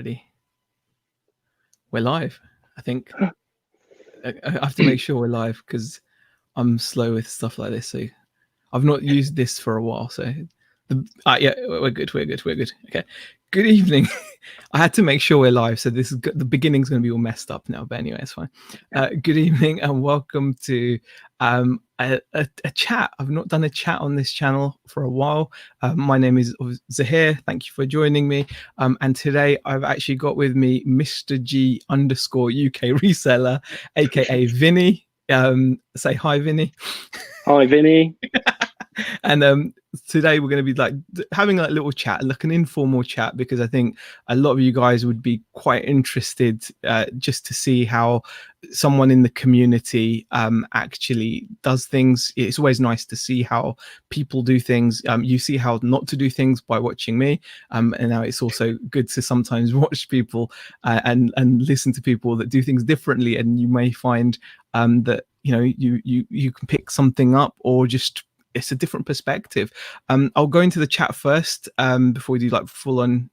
Ready? We're live. I think I have to make sure we're live because I'm slow with stuff like this. So I've not used this for a while. So yeah, we're good. Okay. Good evening. I had to make sure we're live, so this is the beginning's going to be all messed up now. But anyway, it's fine. Good evening and welcome to a chat. I've not done a chat on this channel for a while. My name is Zahir. Thank you for joining me. And today I've actually got with me Mr. G _ UK reseller, aka Vini. Say hi, Vini. Hi, Vini. And today we're going to be like having a little chat, like an informal chat, because I think a lot of you guys would be quite interested just to see how someone in the community actually does things. It's always nice to see how people do things. You see how not to do things by watching me, and now it's also good to sometimes watch people and listen to people that do things differently, and you may find that you can pick something up, or just it's a different perspective. I'll go into the chat first before we do like full on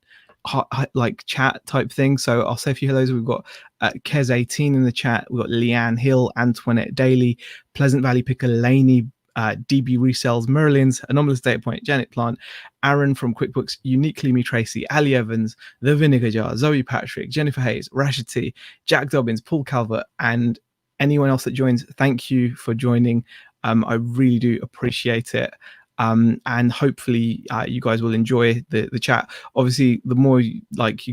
like chat type thing. So I'll say a few hellos. We've got Kez18 in the chat. We've got Leanne Hill, Antoinette Daly, Pleasant Valley Picker, Laney, DB Resells, Merlin's, Anomalous Data Point, Janet Plant, Aaron from QuickBooks, Uniquely Me Tracy, Ali Evans, The Vinegar Jar, Zoe Patrick, Jennifer Hayes, Rashid T, Jack Dobbins, Paul Calvert, and anyone else that joins. Thank you for joining. I really do appreciate it. And hopefully you guys will enjoy the chat. Obviously, the more you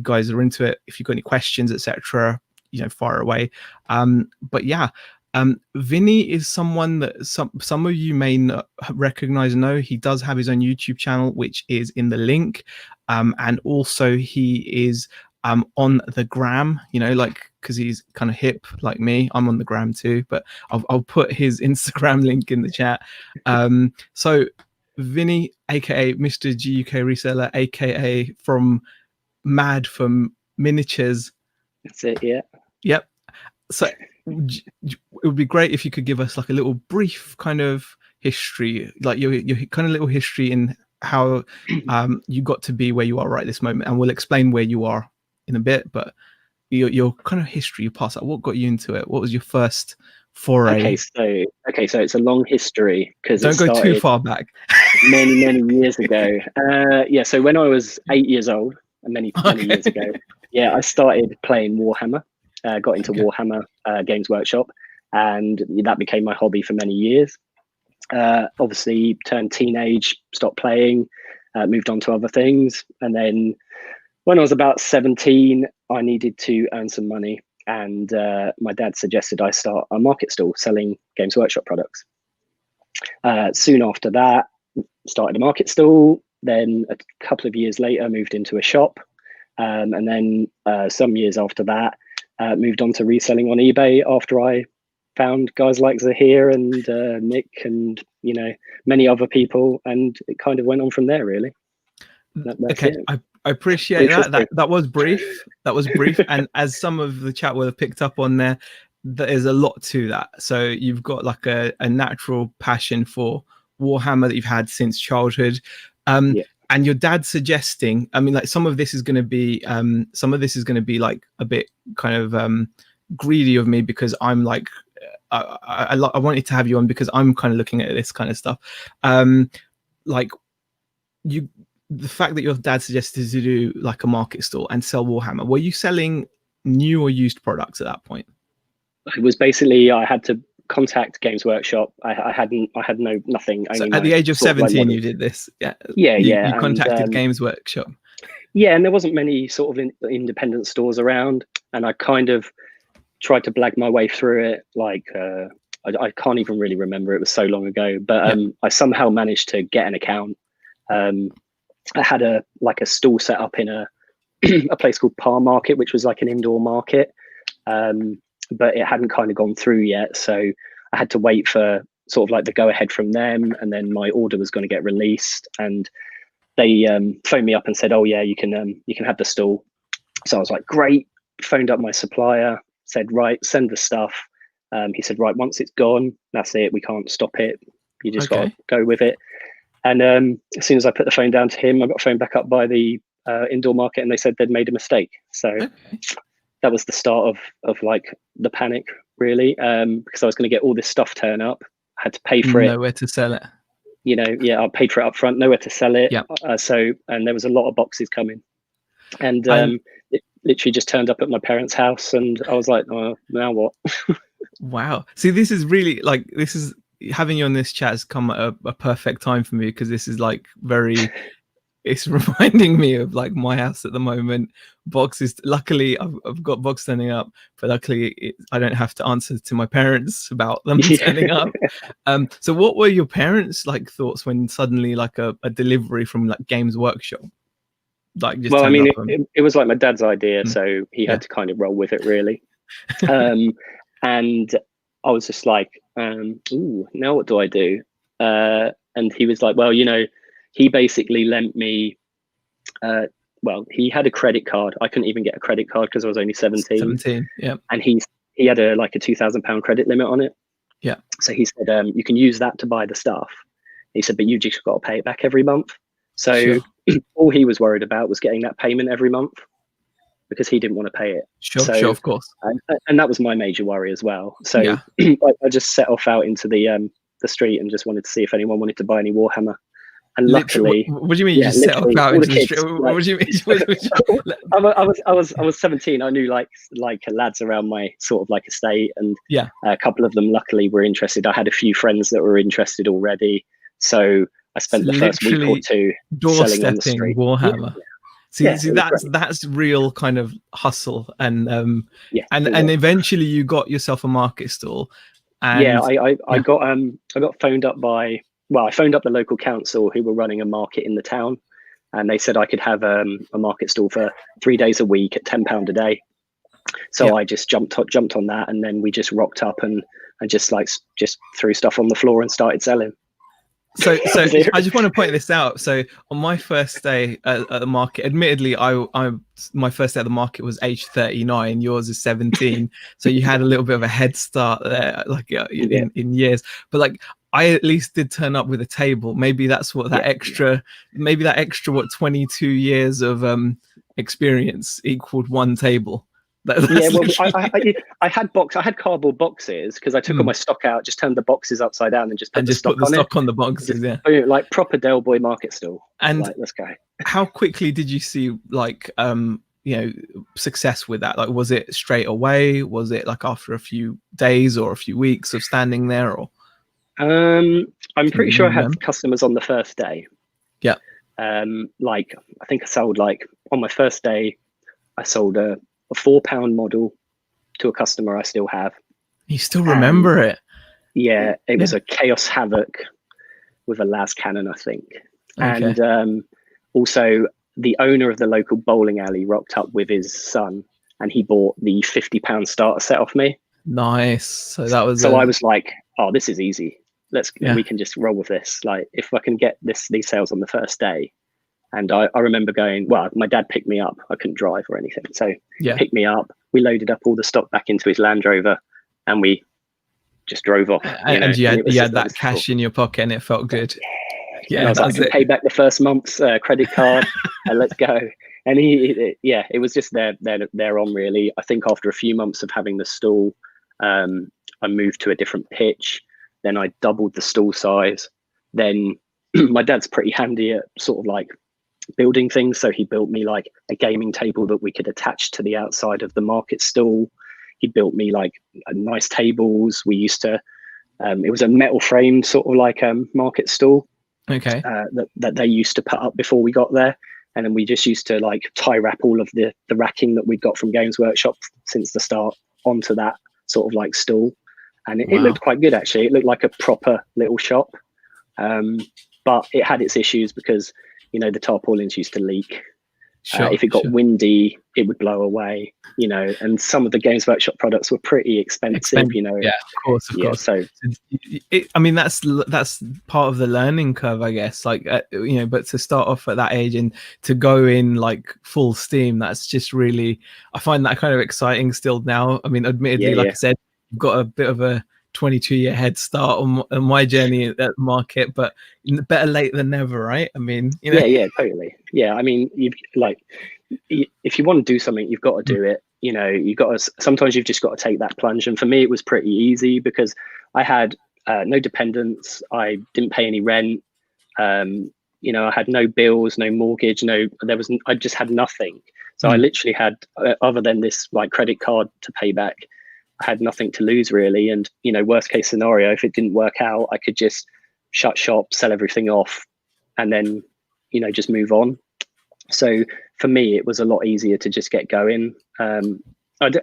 guys are into it, if you've got any questions, etc., fire away. But yeah, Vinny is someone that some of you may not recognize. He does have his own YouTube channel, which is in the link. And also he is on the gram, because he's kind of hip like me. I'm on the gram too, but I'll put his Instagram link in the chat. So Vinny, aka Mr. G UK reseller, aka Mad from Miniatures. That's it. Yeah. Yep. So it would be great if you could give us like a little brief kind of history, like your kind of little history in how you got to be where you are right this moment, and we'll explain where you are in a bit. But your kind of history, your past, what got you into it? What was your first foray? Okay, so it's a long history because don't go too far back. many years ago. Yeah, so when I was 8 years old, many years ago, yeah, I started playing Warhammer. Got into Warhammer Games Workshop, and that became my hobby for many years. Obviously, turned teenage, stopped playing, moved on to other things, and then when I was about 17, I needed to earn some money, and my dad suggested I start a market stall selling Games Workshop products. Soon after that, started a market stall. Then a couple of years later, moved into a shop, and then some years after that, moved on to reselling on eBay after I found guys like Zahir and Nick and many other people, and it kind of went on from there, really. Okay, I appreciate that. That was brief. And as some of the chat will have picked up on there is a lot to that. So you've got like a natural passion for Warhammer that you've had since childhood. Yeah. And your dad suggesting, I mean, like some of this is going to be like a bit kind of greedy of me, because I'm like, I wanted to have you on because I'm kind of looking at this kind of stuff. Like the fact that your dad suggested to do like a market stall and sell Warhammer, were you selling new or used products at that point? It was basically, I had to contact Games Workshop. I had nothing. So at the age of 17, you did this? Yeah. You contacted Games Workshop. Yeah, and there wasn't many sort of independent stores around, and I kind of tried to blag my way through it. Like I can't even really remember, it was so long ago, but I somehow managed to get an account. I had a stall set up in a place called Par Market, which was like an indoor market, but it hadn't kind of gone through yet. So I had to wait for sort of like the go ahead from them, and then my order was going to get released, and they phoned me up and said, "Oh yeah, you can have the stall." So I was like, "Great!" Phoned up my supplier, said, "Right, send the stuff." He said, "Right, once it's gone, that's it. We can't stop it. You just got to go with it." And as soon as I put the phone down to him, I got phoned back up by the indoor market, and they said they'd made a mistake. So that was the start of like the panic, really, because I was going to get all this stuff turn up. I had to pay for it. Nowhere to sell it. You know, yeah, I paid for it up front, nowhere to sell it. Yeah. And there was a lot of boxes coming, and it literally just turned up at my parents' house, and I was like, oh, now what? Wow. See, this is really like, this is having you on this chat has come at a perfect time for me, because this is like very, it's reminding me of like my house at the moment. Boxes, luckily I've got box turning up, but luckily I don't have to answer to my parents about them turning up. So what were your parents like thoughts when suddenly like a delivery from like Games Workshop like just well, I mean, up it was like my dad's idea, so he had to kind of roll with it, really. And I was just like, ooh, now what do I do? And he was like, well, you know, he basically lent me, well, he had a credit card. I couldn't even get a credit card because I was only 17. 17, yeah. And he had like a £2,000 credit limit on it. Yeah. So he said, you can use that to buy the stuff. He said, but you just got to pay it back every month. So all he was worried about was getting that payment every month, because he didn't want to pay it. Sure, of course. And that was my major worry as well. So I just set off out into the street and just wanted to see if anyone wanted to buy any Warhammer. And luckily, what do you mean you just set off out into the street? What do you mean? I was 17. I knew like lads around my sort of like estate, and a couple of them luckily were interested. I had a few friends that were interested already, so I spent the first week or two selling on the street. Warhammer. See, that's real kind of hustle, and eventually you got yourself a market stall. And I got phoned up by. Well, I phoned up the local council who were running a market in the town, and they said I could have a market stall for 3 days a week at £10 a day. So I just jumped on that, and then we just rocked up and just threw stuff on the floor and started selling. So I just want to point this out. So on my first day at the market, admittedly, my first day at the market was age 39. Yours is 17. So you had a little bit of a head start there, like in years. But like, I at least did turn up with a table. Maybe that's what that extra, what 22 years of experience equaled one table. I had cardboard boxes because I took all my stock out, just turned the boxes upside down, and just put the stock on the boxes. Like proper Del Boy market stall. And like, let's go. How quickly did you see like success with that? Like, was it straight away? Was it like after a few days or a few weeks of standing there? Or I'm pretty sure I had customers on the first day. Yeah. Like I think I sold on my first day, I sold a £4 model to a customer I still have. You still remember it? Yeah, it was a Chaos Havoc with a las cannon, I think. Okay. And also the owner of the local bowling alley rocked up with his son, and he bought the £50 starter set off me. Nice. So that was. So I was like, "Oh, this is easy. We can just roll with this. Like, if I can get these sales on the first day." And I remember going, well, my dad picked me up. I couldn't drive or anything. So he picked me up. We loaded up all the stock back into his Land Rover, and we just drove off. And you had that cash in your pocket, and it felt good. Yeah, and I was like, I can pay back the first month's credit card, and let's go. And it was just there on, really. I think after a few months of having the stall, I moved to a different pitch. Then I doubled the stall size. Then my dad's pretty handy at sort of like building things, so he built me like a gaming table that we could attach to the outside of the market stall. He built me like nice tables. We used to it was a metal frame sort of like market stall that they used to put up before we got there, and then we just used to like tie wrap all of the racking that we'd got from Games Workshop since the start onto that sort of like stall, and it looked quite good, actually. It looked like a proper little shop, but it had its issues because the tarpaulins used to leak. If it got windy, it would blow away, and some of the Games Workshop products were pretty expensive. Yeah, of course. So I mean, that's part of the learning curve, I guess, like, but to start off at that age and to go in like full steam, that's just really, I find that kind of exciting still now. I mean, admittedly, I said, you've got a bit of a 22-year head start on my journey at the market, but better late than never, right? I mean, you know. Yeah, totally. Yeah, I mean, if you want to do something, you've got to do it. You know, sometimes you've just got to take that plunge. And for me, it was pretty easy because I had no dependents. I didn't pay any rent. You know, I had no bills, no mortgage, I just had nothing. So I literally had, other than this like credit card to pay back, I had nothing to lose really. And, you know, worst case scenario, if it didn't work out, I could just shut shop, sell everything off, and then, you know, just move on. So for me, it was a lot easier to just get going. I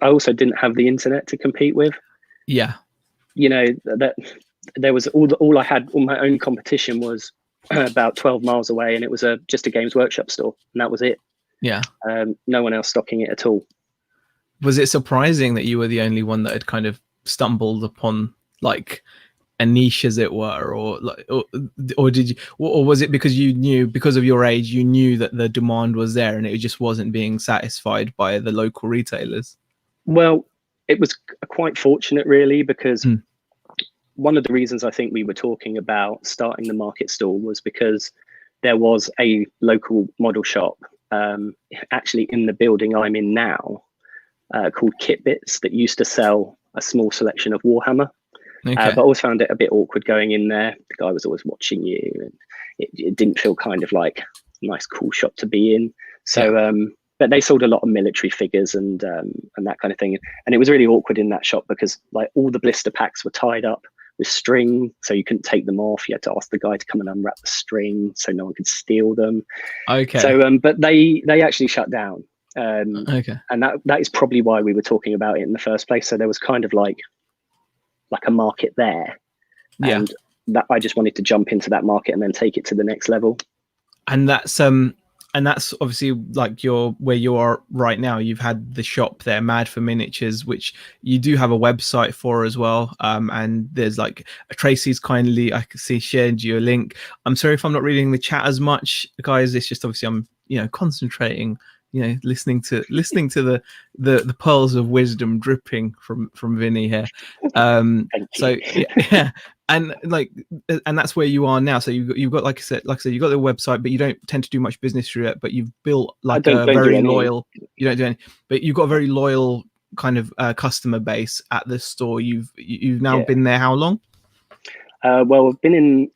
also didn't have the internet to compete with. Yeah. You know, that there was all I had, all my own competition was about 12 miles away, and it was just a Games Workshop store, and that was it. Yeah. No one else stocking it at all. Was it surprising that you were the only one that had kind of stumbled upon like a niche, as it were, or did you, or was it because you knew, because of your age, you knew that the demand was there and it just wasn't being satisfied by the local retailers? Well, it was quite fortunate really, because one of the reasons I think we were talking about starting the market stall was because there was a local model shop actually in the building I'm in now, called Kit Bits, that used to sell a small selection of Warhammer. Okay. But I always found it a bit awkward going in there. The guy was always watching you, and it didn't feel kind of like a nice, cool shop to be in. So, but they sold a lot of military figures and that kind of thing. And it was really awkward in that shop because like all the blister packs were tied up with string, so you couldn't take them off. You had to ask the guy to come and unwrap the string so no one could steal them. Okay. So, but they actually shut down. Okay. And that is probably why we were talking about it in the first place. So there was kind of like a market there, and that I just wanted to jump into that market and then take it to the next level. And that's obviously like where you are right now. You've had the shop there, Mad for Miniatures, which you do have a website for as well. And there's like Tracy's kindly, I can see, shared you a link. I'm sorry if I'm not reading the chat as much, guys. It's just obviously I'm, you know, concentrating, you know, listening to the pearls of wisdom dripping from Vinny here. So yeah, and that's where you are now. So you've got, like I said, you've got the website, but you don't tend to do much business through it. But you've built like a very loyal. You don't do any, but you've got a very loyal kind of customer base at the store. You've now been there how long? Well, we've been in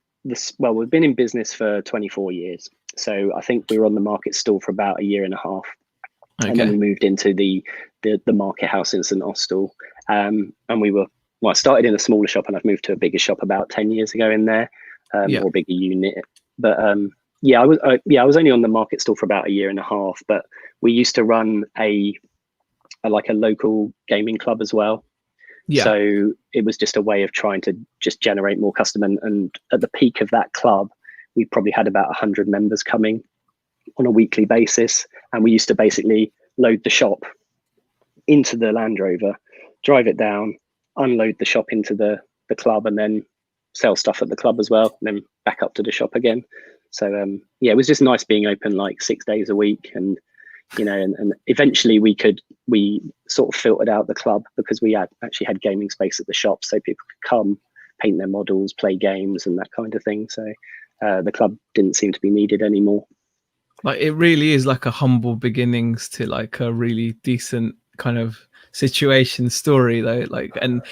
business for 24 years. So I think we were on the market stall for about a year and a half. Okay. And then we moved into the market house in St Austell. And I started in a smaller shop, and I've moved to a bigger shop about 10 years ago in there, or bigger unit. But I was only on the market stall for about a year and a half, but we used to run a local gaming club as well. Yeah. So it was just a way of trying to just generate more customer. And at the peak of that club, we probably had about 100 members coming on a weekly basis. And we used to basically load the shop into the Land Rover, drive it down, unload the shop into the club, and then sell stuff at the club as well, and then back up to the shop again. So it was just nice being open like 6 days a week. And you know, and eventually we sort of filtered out the club because we actually had gaming space at the shop, so people could come, paint their models, play games and that kind of thing. So the club didn't seem to be needed anymore. Like, it really is like a humble beginnings to like a really decent kind of situation story though. Like, and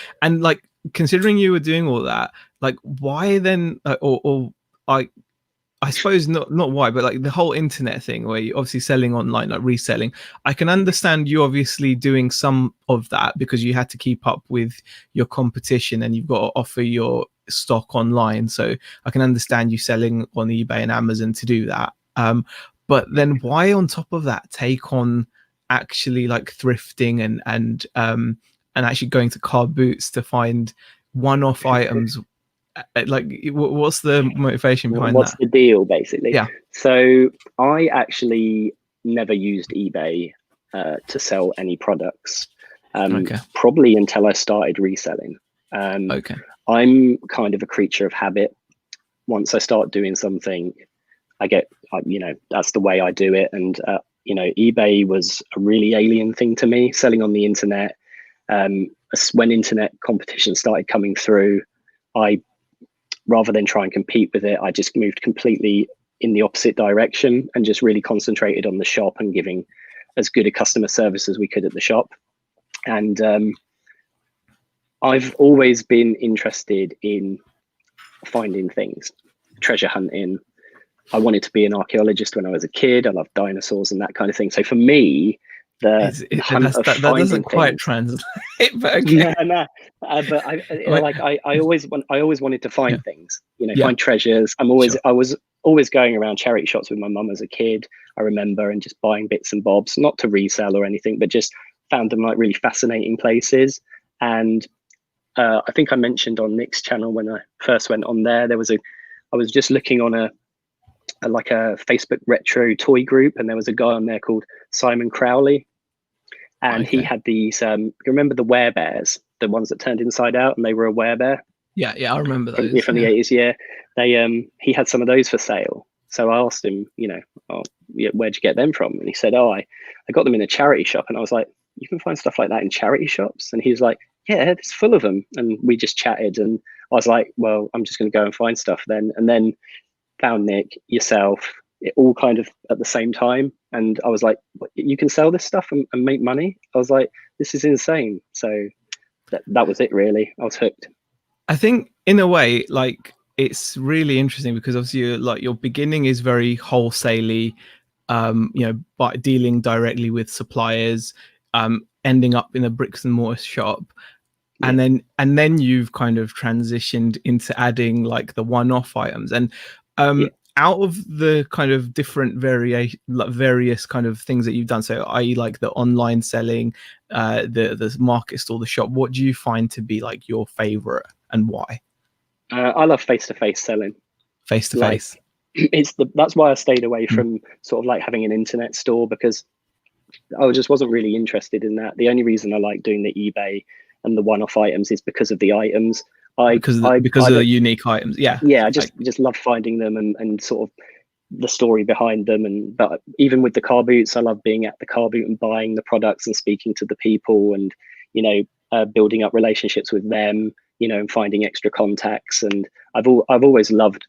like, considering you were doing all that, like, why then, I suppose not why, but like the whole internet thing where you're obviously selling online, like reselling. I can understand you obviously doing some of that because you had to keep up with your competition and you've got to offer your stock online. So I can understand you selling on eBay and Amazon to do that. But then why on top of that take on actually like thrifting and actually going to car boots to find one-off items? Like, what's the motivation behind that? What's the deal, basically? Yeah. So I actually never used eBay to sell any products, probably until I started reselling. I'm kind of a creature of habit. Once I start doing something, I get, that's the way I do it. And, eBay was a really alien thing to me, selling on the internet. When internet competition started coming through, rather than try and compete with it, I just moved completely in the opposite direction and just really concentrated on the shop and giving as good a customer service as we could at the shop. And I've always been interested in finding things, treasure hunting. I wanted to be an archaeologist when I was a kid. I loved dinosaurs and that kind of thing. So for me, the hunt of that finding doesn't quite things, translate, but okay. no. But I always wanted to find things, Yeah. find treasures. I was always going around charity shops with my mum as a kid, I remember, and just buying bits and bobs, not to resell or anything, but just found them like really fascinating places. And I think I mentioned on Nick's channel when I first went on there, I was just looking on a Facebook retro toy group, and there was a guy on there called Simon Crowley, and he had these. You remember the werebears, the ones that turned inside out, and they were a werebear? Yeah, I remember those from the 80s. Yeah, he had some of those for sale. So I asked him, where'd you get them from? And he said, I got them in a charity shop. And I was like, you can find stuff like that in charity shops? And he was like, yeah, it's full of them. And we just chatted, and I was like, well, I'm just going to go and find stuff then. And then found Nick, yourself, it all kind of at the same time. And I was like, you can sell this stuff and make money? I was like, this is insane. So that was it, really. I was hooked. I think in a way, like, it's really interesting because obviously your beginning is very wholesale-y, by dealing directly with suppliers, ending up in a bricks and mortar shop. Yeah. And then you've kind of transitioned into adding like the one-off items. And out of the kind of different various kind of things that you've done, so i.e. like the online selling, the market store, the shop, what do you find to be like your favorite and why? I love face-to-face selling. Face-to-face. That's why I stayed away from sort of like having an internet store, because I just wasn't really interested in that. The only reason I like doing the eBay and the one-off items is because of the items. Because of the unique items. Yeah. I just love finding them and sort of the story behind them. But even with the car boots, I love being at the car boot and buying the products and speaking to the people and, building up relationships with them, and finding extra contacts. And I've always loved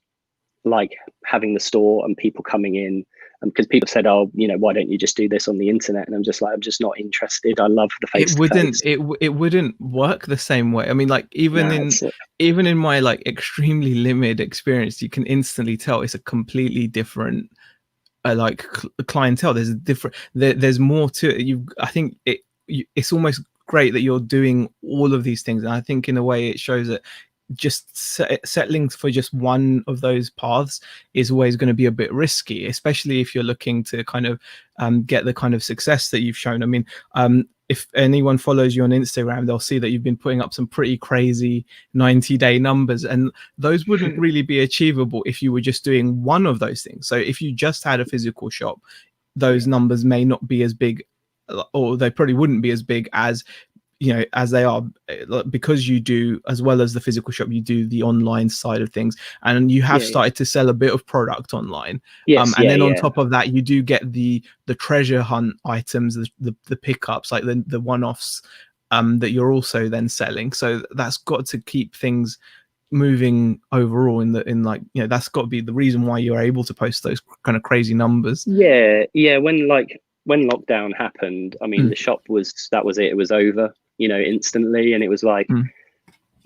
like having the store and people coming in, because people said, why don't you just do this on the internet? And I'm just not interested. I love the face-to-face. It wouldn't work the same way. I mean, like even in my like extremely limited experience, you can instantly tell it's a completely different clientele. There's more to it. I think it's almost great that you're doing all of these things, and I think in a way it shows that just settling for just one of those paths is always going to be a bit risky, especially if you're looking to kind of get the kind of success that you've shown. I mean, if anyone follows you on Instagram, they'll see that you've been putting up some pretty crazy 90-day numbers, and those wouldn't really be achievable if you were just doing one of those things. So if you just had a physical shop, those numbers may not be as big, or they probably wouldn't be as big as as they are, because you do, as well as the physical shop, you do the online side of things, and you have started to sell a bit of product online. Then on top of that, you do get the treasure hunt items, the pickups, like the one-offs that you're also then selling. So that's got to keep things moving overall that's got to be the reason why you're able to post those kind of crazy numbers. When lockdown happened, I mean, the shop was it was over, instantly. And it was like,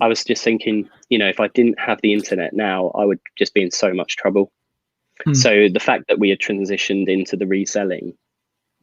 I was just thinking, if I didn't have the internet now, I would just be in so much trouble. So the fact that we had transitioned into the reselling,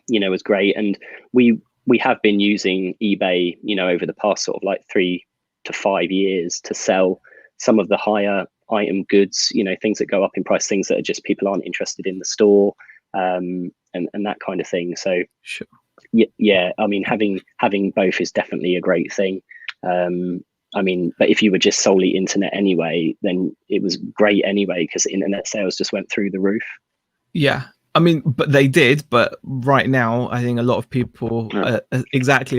was great. And we have been using eBay, over the past sort of like 3 to 5 years to sell some of the higher item goods, things that go up in price, things that are just people aren't interested in the store, and that kind of thing. So sure. I mean, having both is definitely a great thing. I mean, but if you were just solely internet anyway, then it was great anyway, because internet sales just went through the roof. Yeah. I mean, but they did. But right now, I think a lot of people are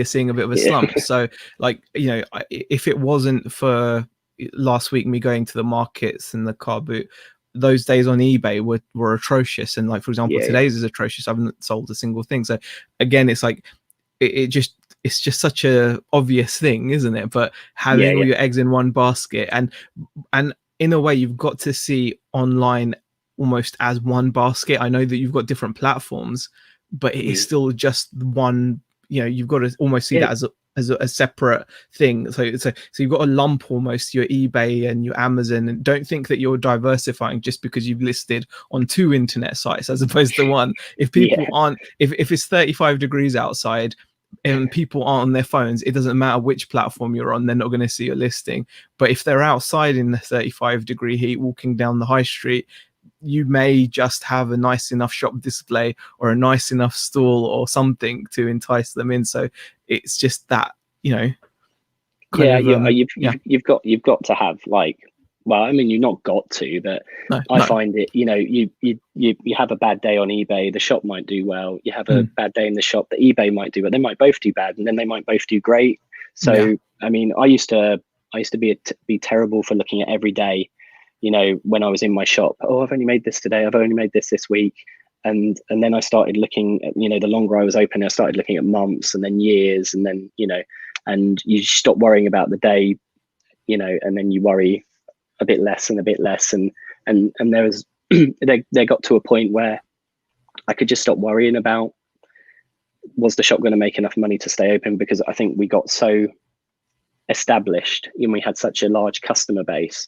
seeing a bit of a slump. So, like, if it wasn't for last week me going to the markets and the car boot, those days on eBay were atrocious. And like, for example, today's is atrocious. I haven't sold a single thing. So again, it's like it just it's just such a obvious thing, isn't it? But Yeah, having all your eggs in one basket, and in a way, you've got to see online almost as one basket. I know that you've got different platforms, but it is still just one. You know, you've got to almost see that as a separate thing. So you've got to lump almost your eBay and your Amazon, and don't think that you're diversifying just because you've listed on 2 internet sites as opposed to one. If people aren't, if it's 35 degrees outside and people aren't on their phones, it doesn't matter which platform you're on, they're not going to see your listing. But if they're outside in the 35-degree heat walking down the high street, you may just have a nice enough shop display or a nice enough stall or something to entice them in. So it's just that, you know, you've got to have, like, well, I mean, you've not got to, but I find it, you know, you have a bad day on eBay, the shop might do well. You have a bad day in the shop, the eBay might do well. They might both do bad, and then they might both do great. So I mean, I used to be terrible for looking at every day, you know, when I was in my shop. Oh, I've only made this today, I've only made this week. And then I started looking at, you know, the longer I was open, I started looking at months and then years, and then, you know, and you stop worrying about the day, you know, and then you worry a bit less and a bit less. And there was, they got to a point where I could just stop worrying about, was the shop going to make enough money to stay open? Because I think we got so established and we had such a large customer base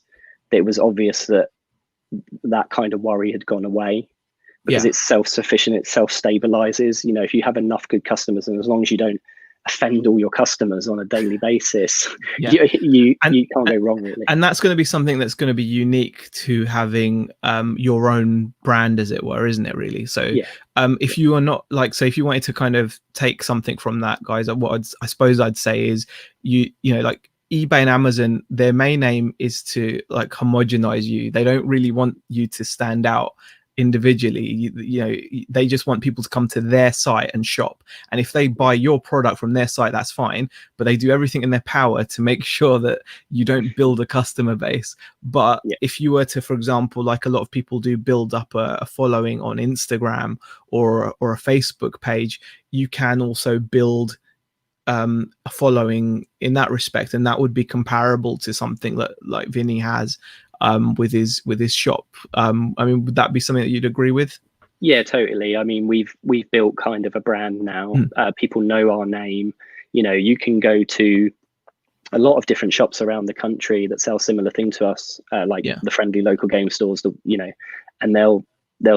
that it was obvious that that kind of worry had gone away, because it's self-sufficient, it self-stabilizes. You know, if you have enough good customers, and as long as you don't offend all your customers on a daily basis, you can't go wrong, really. And that's going to be something that's going to be unique to having your own brand, as it were, isn't it, really? So if you are not, like, so if you wanted to kind of take something from that, guys, what I suppose I'd say is, you know, like eBay and Amazon, their main aim is to like homogenize you. They don't really want you to stand out individually. You know, they just want people to come to their site and shop, and if they buy your product from their site, that's fine, but they do everything in their power to make sure that you don't build a customer base. But if you were to, for example, like a lot of people do, build up a following on Instagram or a Facebook page, you can also build a following in that respect, and that would be comparable to something that like Vini has with his shop. I mean, would that be something that you'd agree with? Yeah, totally. I mean, we've built kind of a brand now. People know our name. You know, you can go to a lot of different shops around the country that sell similar things to us, like the friendly local game stores, you know, and they'll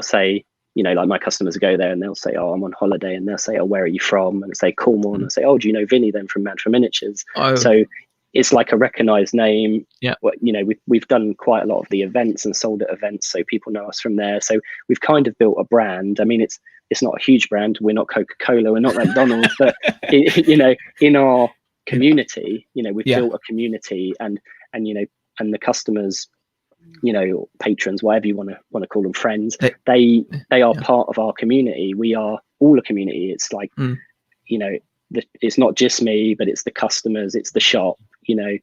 say, you know, like my customers go there and they'll say, oh, I'm on holiday, and they'll say, oh, where are you from? And say Cornwall, and they'll say, oh, do you know Vini then from Mad for Miniatures? So it's like a recognized name. You know, we've done quite a lot of the events and sold at events, so people know us from there. So we've kind of built a brand. I mean, it's not a huge brand. We're not Coca-Cola, we're not McDonald's, but you know, in our community, you know, we've built a community, and you know, and the customers, you know, patrons, whatever you want to call them, friends, they are part of our community. We are all a community. It's like, you know, it's not just me, but it's the customers, it's the shop, you know,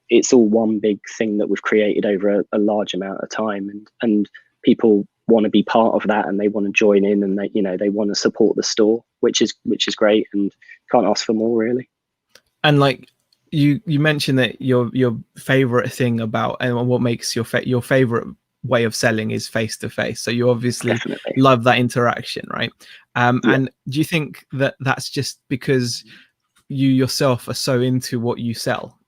it's all one big thing that we've created over a large amount of time, and people want to be part of that, and they want to join in, and they, you know, they want to support the store, which is great, and can't ask for more, really. And like you mentioned that your favorite thing about, and what makes your favorite way of selling is face to face. So you obviously love that interaction, right? And do you think that that's just because you yourself are so into what you sell?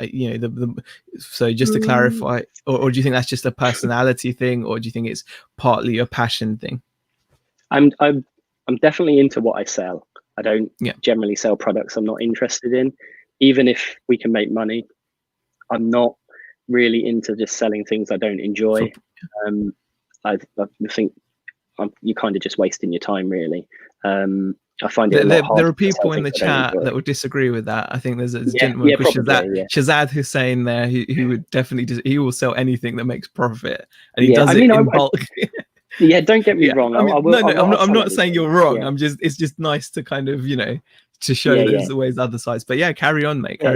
You know, so just to clarify, or do you think that's just a personality thing, or do you think it's partly a passion thing? I'm definitely into what I sell. I don't generally sell products I'm not interested in, even if we can make money. I'm not really into just selling things I don't enjoy. I think you're kind of just wasting your time, really. I find it there are people in the chat that would disagree with that. I think there's a gentleman called Shazad Hussein there who would definitely he will sell anything that makes profit, and he does it in bulk. Don't get me wrong. I'm not saying you're wrong. It's just nice to kind of, you know, to show there's always other sides. But carry on, mate. I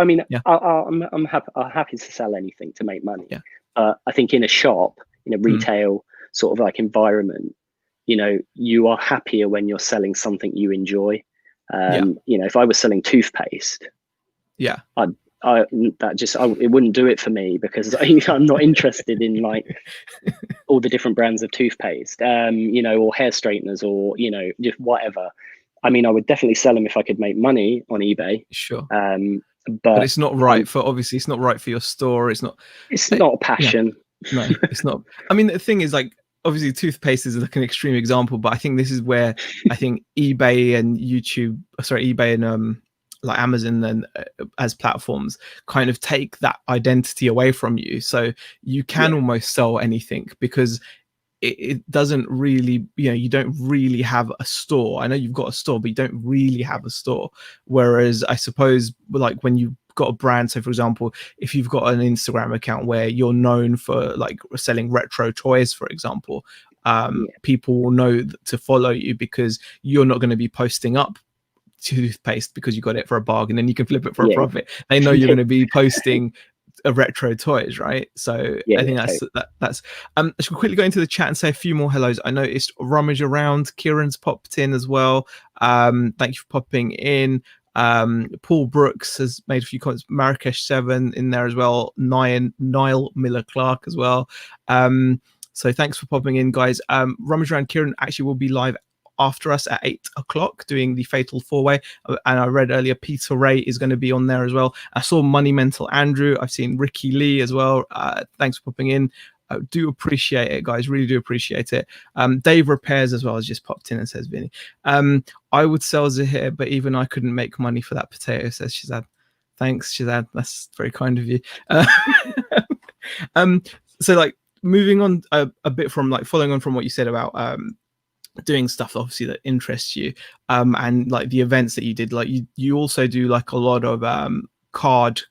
mean, I'm happy to sell anything to make money. I think in a shop, in a retail sort of like environment, you know, you are happier when you're selling something you enjoy. Yeah. You know, if I was selling toothpaste, Yeah. it wouldn't do it for me, because I'm not interested in like all the different brands of toothpaste, you know, or hair straighteners, or, you know, just whatever. I mean, I would definitely sell them if I could make money on eBay. Sure. But But it's not right for, obviously it's not right for your store. It's not, it's not a passion. No, it's not. I mean, the thing is, like, obviously toothpaste is like an extreme example, but I think this is where I think eBay and eBay and like Amazon and as platforms kind of take that identity away from you, so you can almost sell anything, because it doesn't really, you know, you don't really have a store. I know you've got a store, but you don't really have a store. Whereas I suppose, like, when you've got a brand, so for example, if you've got an Instagram account where you're known for like selling retro toys, for example, people will know to follow you, because you're not going to be posting up toothpaste because you got it for a bargain and you can flip it for a profit. They know you're going to be posting a retro toys, right? So I think that's I should quickly go into the chat and say a few more hellos. I noticed Rummage Around, Kieran's popped in as well. Thank you for popping in. Paul Brooks has made a few comments. Marrakesh 7 in there as well. Niall Miller Clark as well. So thanks for popping in, guys. Rummage Around, Kieran actually will be live after us at 8 o'clock doing the Fatal 4-Way, and I read earlier Peter Ray is going to be on there as well. I saw Money Mental Andrew. I've seen Ricky Lee as well. Thanks for popping in. I do appreciate it, guys. Really do appreciate it. Dave Repairs as well has just popped in and says, Vinny, I would sell Zahir, but even I couldn't make money for that potato, says Shazad. Thanks, Shazad. That's very kind of you. So like moving on a bit from, like, following on from what you said about doing stuff obviously that interests you, and like the events that you did, like you also do like a lot of card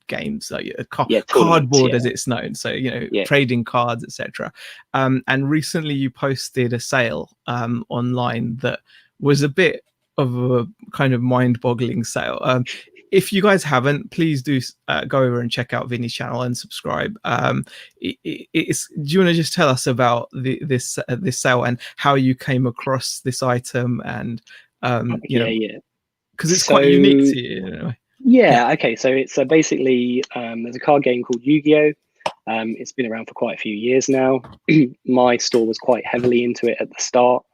games, like cardboard as it's known, so you know, trading cards, etc. And recently you posted a sale online that was a bit of a kind of mind-boggling sale. If you guys haven't, please do go over and check out Vinny's channel and subscribe. Do you want to just tell us about this sale and how you came across this item, and you know, because it's quite unique to you, in a way. Okay, so it's basically there's a card game called Yu-Gi-Oh. It's been around for quite a few years now. My store was quite heavily into it at the start.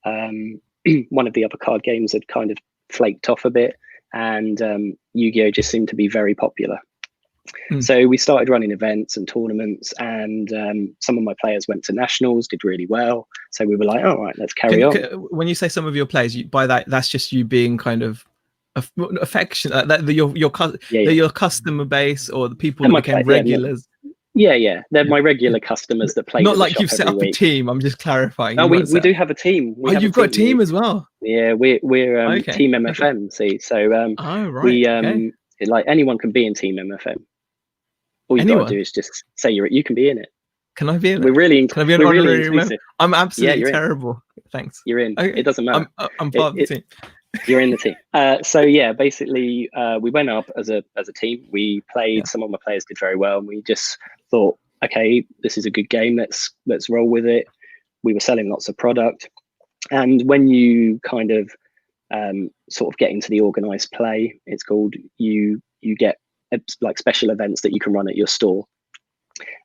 One of the other card games had kind of flaked off a bit, and Yu-Gi-Oh just seemed to be very popular. So we started running events and tournaments, and some of my players went to nationals, did really well. So we were like, all right, let's carry on. When you say some of your players, by that's just you being kind of affectionate, your customer base, or the people that became regulars. They're my regular customers that play. Not like you've set up a team. I'm just clarifying. No, we do have a team. You've got a team as well. Yeah, we're Team MFM. See, so like anyone can be in Team MFM. All you got to do is just say you can be in it. Can I be in it? Can I be an honorary member? I'm absolutely terrible. Thanks. You're in. Okay. It doesn't matter. I'm part of the team. You're in the team. So yeah, basically, we went up as a team. We played. Some of my players did very well, and we just thought, okay, this is a good game. Let's roll with it. We were selling lots of product, and when you kind of sort of get into the organized play, it's called, you get like special events that you can run at your store.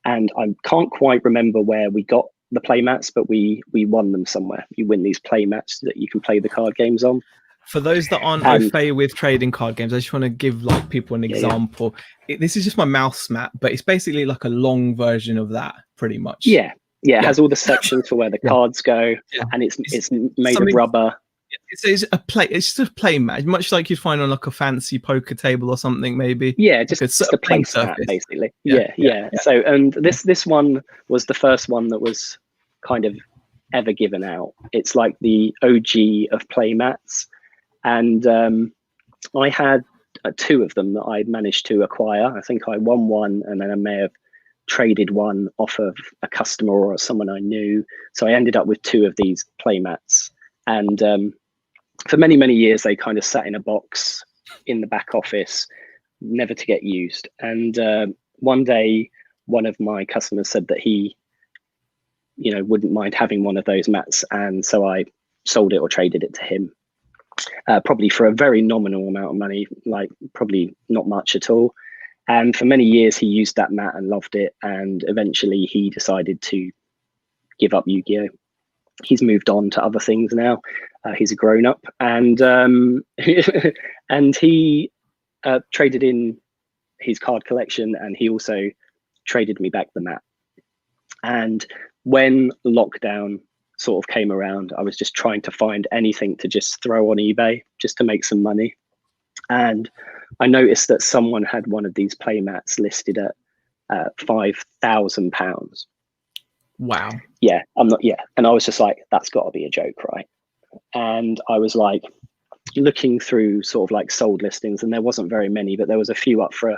And I can't quite remember where we got the play mats, but we won them somewhere. You win these play mats that you can play the card games on. For those that aren't au fait with trading card games, I just want to give like people an example. This is just my mouse mat, but it's basically like a long version of that, pretty much. It has all the sections for where the cards go, and it's made of rubber. It's a play. It's just a play mat, much like you'd find on like a fancy poker table or something, maybe. Just a play mat, basically. So, and this one was the first one that was kind of ever given out. It's like the OG of play mats. And I had two of them that I managed to acquire. I think I won one, and then I may have traded one off of a customer or someone I knew. So I ended up with two of these play mats. And for many, many years, they kind of sat in a box in the back office, never to get used. And one day, one of my customers said that he, wouldn't mind having one of those mats. And so I sold it or traded it to him. probably for a very nominal amount of money, like probably not much at all. And for many years, he used that mat and loved it. And eventually, he decided to give up Yu-Gi-Oh. He's moved on to other things now. He's a grown-up, and and he traded in his card collection, and he also traded me back the mat. And when lockdown sort of came around, I was just trying to find anything to just throw on eBay just to make some money. And I noticed that someone had one of these play mats listed at £5,000. Wow. Yeah, I'm not. Yeah, and I was just like, that's got to be a joke, right? And I was like looking through sort of like sold listings, and there wasn't very many, but there was a few up for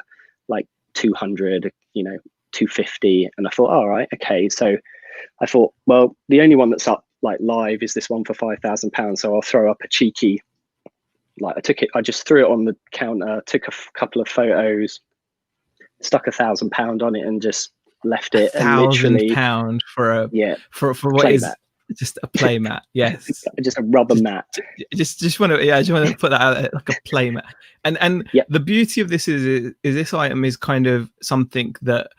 like 200, 250, and I thought, all right, okay. So I thought, well, the only one that's up like live is this one for £5,000, so I'll throw up a cheeky. Like I just threw it on the counter, took a couple of photos, stuck £1,000 on it, and just left it. £1,000 for a for what is mat. Just a play mat. Yes. Just a rubber mat. Just want to, I just want to put that out there, like a play mat. And the beauty of this is this item is kind of something that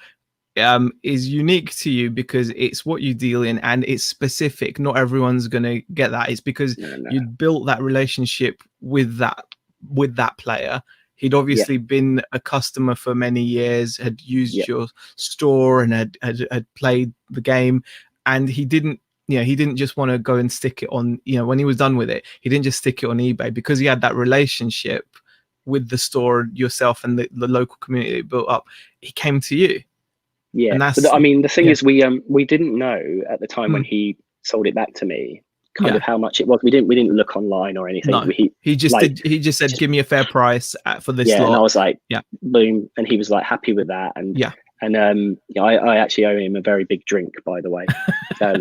is unique to you because it's what you deal in and it's specific. Not everyone's going to get that. It's because you built that relationship with that player. He'd obviously been a customer for many years, had used your store and had played the game, and he didn't just want to go and stick it on, when he was done with it, he didn't just stick it on eBay because he had that relationship with the store, yourself, and the local community built up. He came to you. Yeah, and that's, I mean, the thing is, we didn't know at the time when he sold it back to me kind of how much it was. We didn't look online or anything. No, he just said, give me a fair price for this lot. And I was like, boom, and he was like happy with that. And I actually owe him a very big drink, by the way.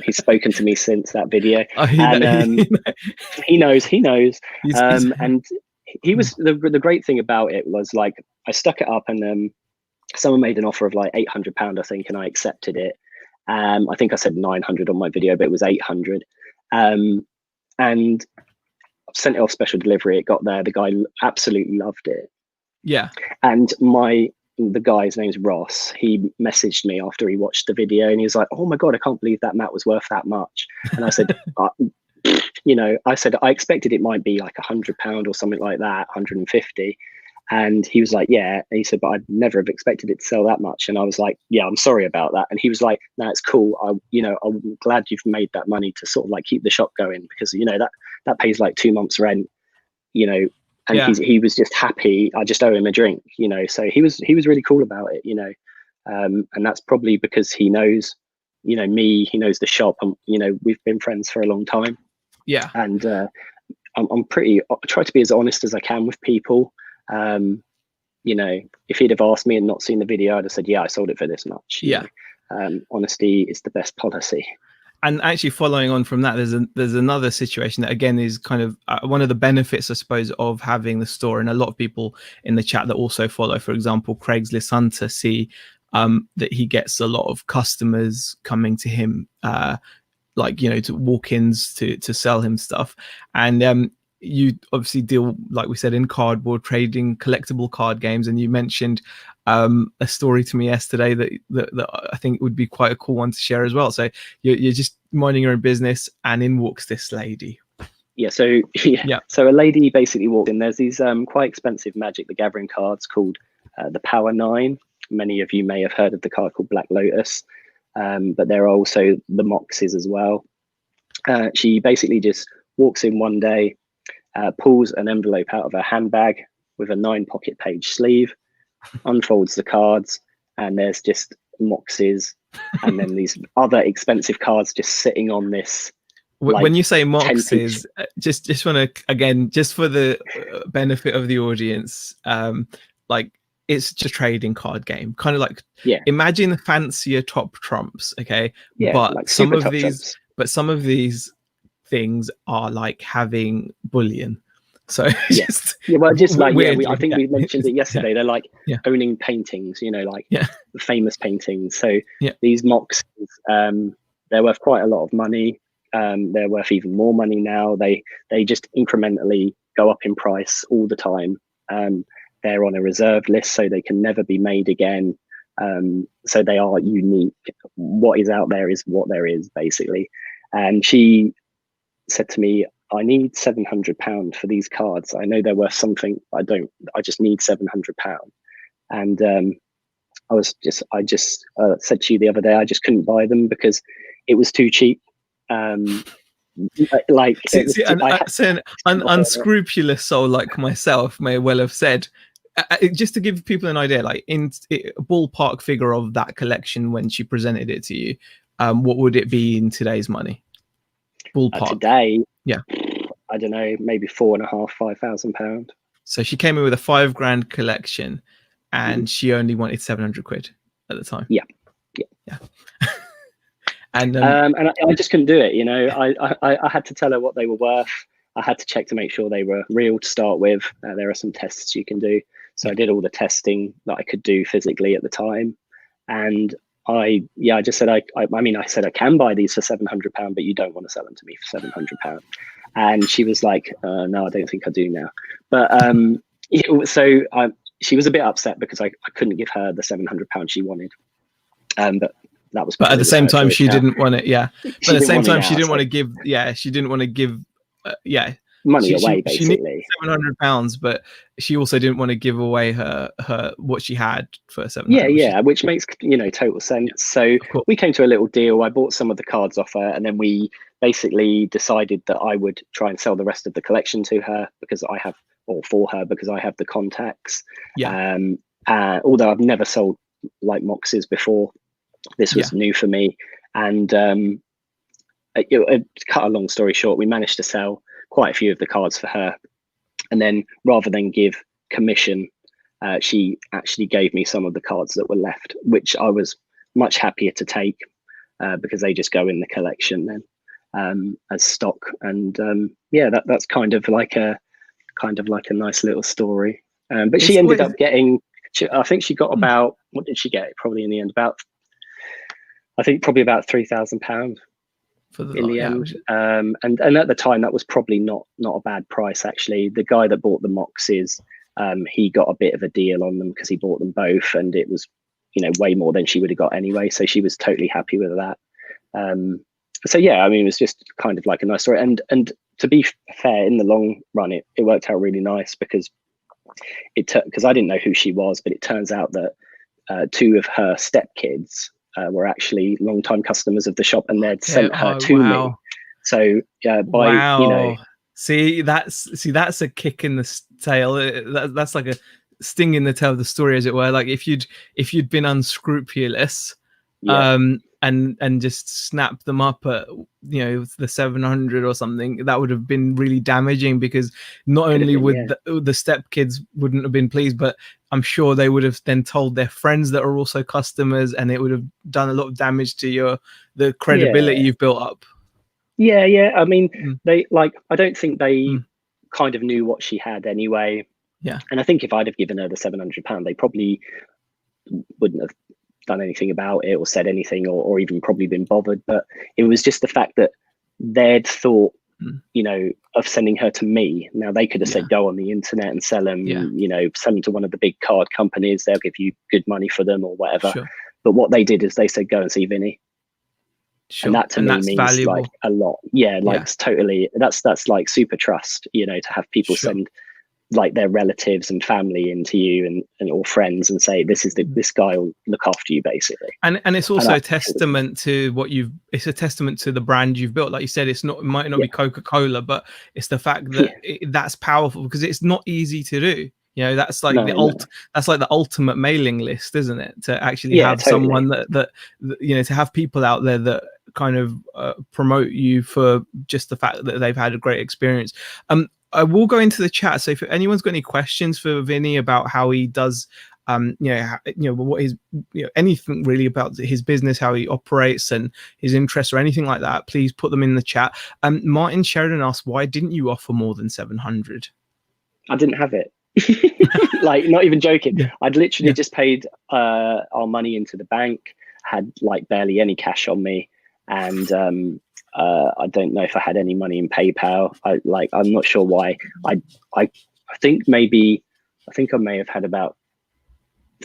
He's spoken to me since that video. He knows. And he was the great thing about it was, like, I stuck it up, and someone made an offer of like £800, I think, and I accepted it. I think I said 900 on my video, but it was 800. And I sent it off special delivery. It got there. The guy absolutely loved it. Yeah. And the guy's name's Ross. He messaged me after he watched the video, and he was like, "Oh my God, I can't believe that mat was worth that much." And I said, I expected it might be like £100 or something like that, 150. And he was like, yeah. And he said, but I'd never have expected it to sell that much. And I was like, yeah, I'm sorry about that. And he was like, no, it's cool. I'm glad you've made that money to sort of like keep the shop going, because, that pays like 2 months rent, and he was just happy. I just owe him a drink, so he was really cool about it, and that's probably because he knows, me, he knows the shop, and, we've been friends for a long time. Yeah. And I try to be as honest as I can with people. If he'd have asked me and not seen the video, I'd have said, yeah, I sold it for this much. Honesty is the best policy. And actually, following on from that, there's another situation that, again, is kind of one of the benefits, I suppose, of having the store. And a lot of people in the chat that also follow, for example, Craigslist Hunter, see that he gets a lot of customers coming to him, to walk-ins to sell him stuff. And you obviously deal, like we said, in cardboard trading, collectible card games, and you mentioned a story to me yesterday that I think would be quite a cool one to share as well. So you're just minding your own business, and in walks this lady. So a lady basically walked in. There's these quite expensive Magic the Gathering cards called the Power 9. Many of you may have heard of the card called Black Lotus, but there are also the Moxes as well. She basically just walks in one day, pulls an envelope out of her handbag with a 9-pocket page sleeve, unfolds the cards, and there's just Moxes and then these other expensive cards just sitting on this. When you say Moxes, just want to, again, just for the benefit of the audience, it's just a trading card game, kind of like, imagine fancier top trumps, okay? But like some of these things are like having bullion. So I think we mentioned it yesterday. They're like owning paintings, famous paintings. So these Moxes, they're worth quite a lot of money. They're worth even more money now. They just incrementally go up in price all the time. They're on a reserve list, so they can never be made again. So they are unique. What is out there is what there is, basically. And she said to me, I need £700 for these cards. I know they're worth something. I just need £700. And I just said to you the other day, I just couldn't buy them because it was too cheap. Like an unscrupulous soul like myself may well have said, just to give people an idea, like in a ballpark figure of that collection when she presented it to you, what would it be in today's money? Ballpark today, yeah, I don't know, maybe £4,500-5,000. So she came in with a £5,000 collection, and she only wanted 700 quid at the time. Yeah. And I just couldn't do it. You know, I had to tell her what they were worth. I had to check to make sure they were real to start with. There are some tests you can do. So I did all the testing that I could do physically at the time. And I just said, I said, I can buy these for £700, but you don't want to sell them to me for £700. And she was like, no, I don't think I do now. But she was a bit upset because I couldn't give her the £700 she wanted. But that was. But at the same time, she didn't want it. Yeah. But at the same time, she didn't want to give. Yeah, she didn't want to give. Money away, basically. She needed £700, but she also didn't want to give away her what she had for £700. Yeah, which makes total sense. So we came to a little deal. I bought some of the cards off her, and then we basically decided that I would try and sell the rest of the collection to her for her because I have the contacts. Yeah. Although I've never sold like Moxes before, this was new for me. And cut a long story short, we managed to sell quite a few of the cards for her, and then rather than give commission, she actually gave me some of the cards that were left, which I was much happier to take because they just go in the collection then as stock. And that's kind of like a nice little story. But she ended up getting, I think she got about, what did she get? Probably in the end about £3,000 in the end. And at the time that was probably not a bad price, actually. The guy that bought the Moxes, he got a bit of a deal on them because he bought them both, and it was way more than she would have got anyway, so she was totally happy with that. So yeah, I mean, it was just kind of like a nice story. And to be fair, in the long run, it worked out really nice because because I didn't know who she was, but it turns out that two of her stepkids were actually long-time customers of the shop, and they'd sent her to me. So see that's a kick in the tail. That's like a sting in the tail of the story, as it were. Like if you'd been unscrupulous, and just snap them up at the 700 or something, that would have been really damaging, because not only would the stepkids wouldn't have been pleased, but I'm sure they would have then told their friends that are also customers, and it would have done a lot of damage to the credibility you've built up. I mean, I don't think they kind of knew what she had anyway. Yeah. And I think if I'd have given her the £700, they probably wouldn't have done anything about it or said anything or even probably been bothered. But it was just the fact that they'd thought, of sending her to me. Now they could have said, go on the internet and sell them, sell them to one of the big card companies. They'll give you good money for them or whatever. Sure. But what they did is they said, go and see Vinny. Sure. And that to me means valuable. Like a lot. Yeah, it's totally, that's like super trust, to have people send like their relatives and family into you and or friends and say, this guy will look after you, basically. And it's also a testament to it's a testament to the brand you've built. Like you said, it might not be Coca-Cola, but it's the fact that that's powerful, because it's not easy to do. That's like that's like the ultimate mailing list, isn't it? To actually have someone that to have people out there that kind of promote you for just the fact that they've had a great experience. I will go into the chat. So if anyone's got any questions for Vinny about how he does, what his, anything really about his business, how he operates and his interests or anything like that, please put them in the chat. Martin Sheridan asked, why didn't you offer more than 700? I didn't have it. Like, not even joking. I'd literally just paid our money into the bank, had like barely any cash on me. And I don't know if I had any money in PayPal. I'm not sure why. I think I may have had about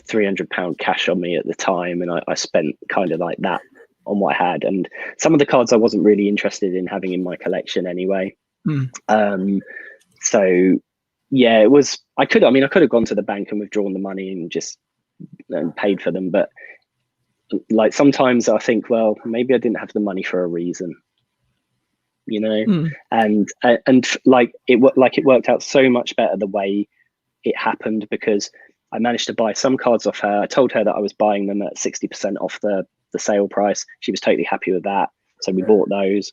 £300 cash on me at the time, and I spent kind of like that on what I had. And some of the cards I wasn't really interested in having in my collection anyway. So yeah, it was. I could have gone to the bank and withdrawn the money and just paid for them, but like sometimes I think, well, maybe I didn't have the money for a reason, you know. And like it worked out so much better the way it happened, because I managed to buy some cards off her. I told her that I was buying them at 60% off the sale price. She was totally happy with that, so we bought those.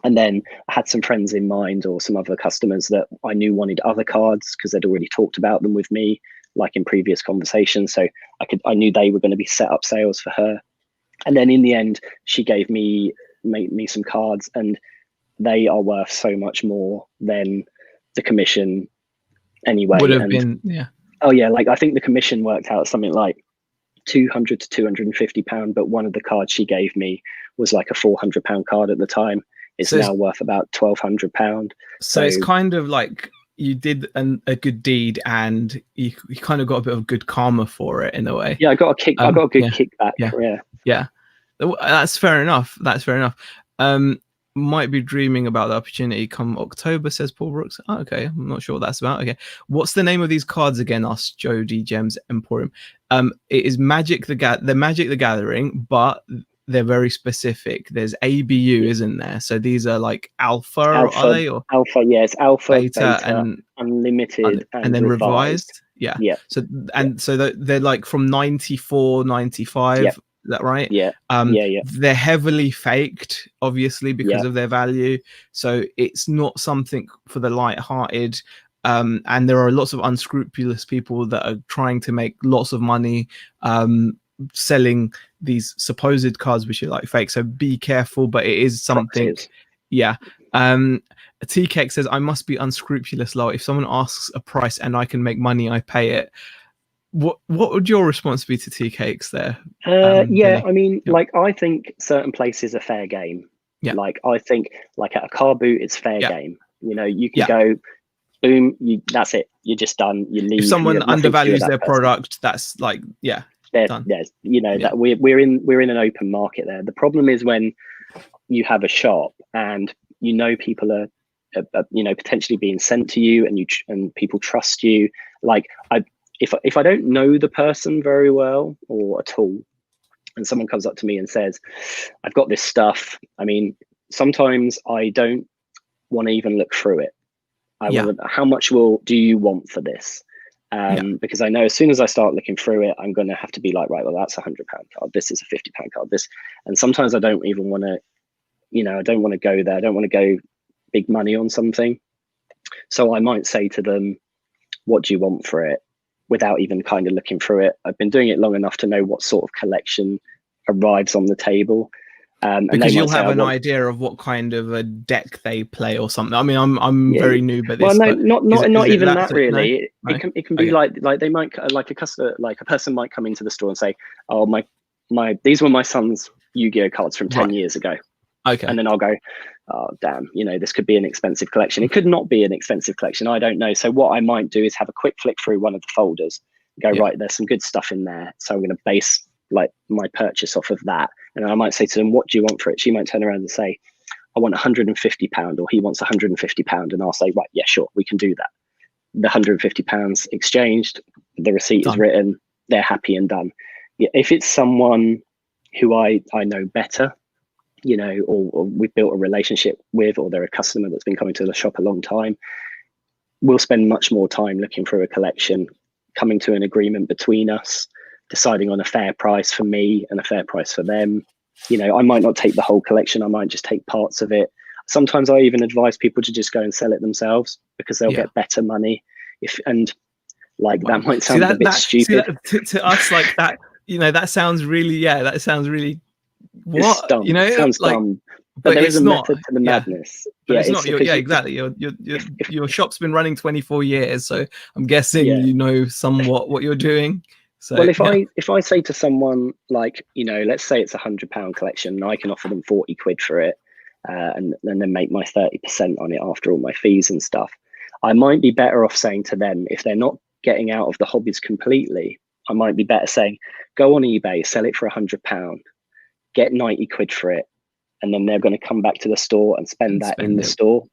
And then I had some friends in mind, or some other customers that I knew wanted other cards because they'd already talked about them with me, like in previous conversations. So I knew they were going to be set up sales for her. And then in the end, she gave me some cards, and they are worth so much more than the commission anyway. Would have been, yeah. Oh yeah, like I think the commission worked out something like £200 to £250, but one of the cards she gave me was like a £400 card at the time. It's now worth about £1,200. So it's kind of like you did a good deed, and you kind of got a bit of good karma for it in a way. Yeah, I got a good kickback. Yeah. That's fair enough. Might be dreaming about the opportunity come October, says Paul Brooks. Oh, okay, I'm not sure what that's about. Okay, what's the name of these cards again? Asked Jody Gems Emporium. It is Magic the Gathering, but they're very specific. There's ABU, isn't there? So these are like alpha are they? Or alpha, yes, alpha, beta, and unlimited, and then revised. Yeah. So they're like from 94, 95. Yep. Is that right? Yeah. They're heavily faked, obviously, because of their value. So it's not something for the light-hearted. And there are lots of unscrupulous people that are trying to make lots of money selling these supposed cards which are like fake. So be careful, but it is something. Yeah. TCake says, I must be unscrupulous, lol. If someone asks a price and I can make money, I pay it. What would your response be to tea cakes there? I mean, like, I think certain places are fair game. Yeah. Like, I think like at a car boot, it's fair game. You know, you can go, boom, that's it. You're just done. You leave. If someone undervalues their product, that's like, done. There's, you know, that we're in an open market there. The problem is when you have a shop and you know people are you know, potentially being sent to you, and people trust you. Like, if I don't know the person very well or at all, and someone comes up to me and says, I've got this stuff. I mean, sometimes I don't want to even look through it. How much do you want for this? Because I know as soon as I start looking through it, I'm going to have to be like, right, well, that's £100 card. This is a £50 card. And sometimes I don't even want to, you know, I don't want to go there. I don't want to go big money on something. So I might say to them, what do you want for it? Without even kind of looking through it. I've been doing it long enough to know what sort of collection arrives on the table. Because you'll have an idea of what kind of a deck they play or something. I mean, I'm very new, but not even that really. No? It can be like they might, like a customer, like a person might come into the store and say, oh, my these were my son's Yu-Gi-Oh cards from 10 years ago. Okay. And then I'll go, oh, damn, you know, this could be an expensive collection. It could not be an expensive collection. I don't know. So what I might do is have a quick flick through one of the folders, go, right, there's some good stuff in there. So I'm going to base like my purchase off of that. And I might say to them, what do you want for it? She might turn around and say, I want £150, or he wants £150. And I'll say, right, yeah, sure, we can do that. The £150 exchanged, the receipt is written, they're happy and done. Yeah, if it's someone who I know better, you know, or we've built a relationship with, or they're a customer that's been coming to the shop a long time, we'll spend much more time looking through a collection, coming to an agreement between us, deciding on a fair price for me and a fair price for them. You know, I might not take the whole collection. I might just take parts of it. Sometimes I even advise people to just go and sell it themselves, because they'll get better money. That might sound a bit stupid. To us, like that, you know, that sounds really, what? Dumb. You know, it sounds like, dumb. But there is a method to the madness. But it's not. Exactly. Your shop's been running 24 years, so I'm guessing you know somewhat what you're doing. So, well, if I say to someone, like, you know, let's say it's £100 collection, and I can offer them 40 quid for it, and then make my 30% on it after all my fees and stuff. I might be better off saying to them, if they're not getting out of the hobbies completely, I might be better saying, go on eBay, sell it for £100, get 90 quid for it, and then they're going to come back to the store and spend that in the store.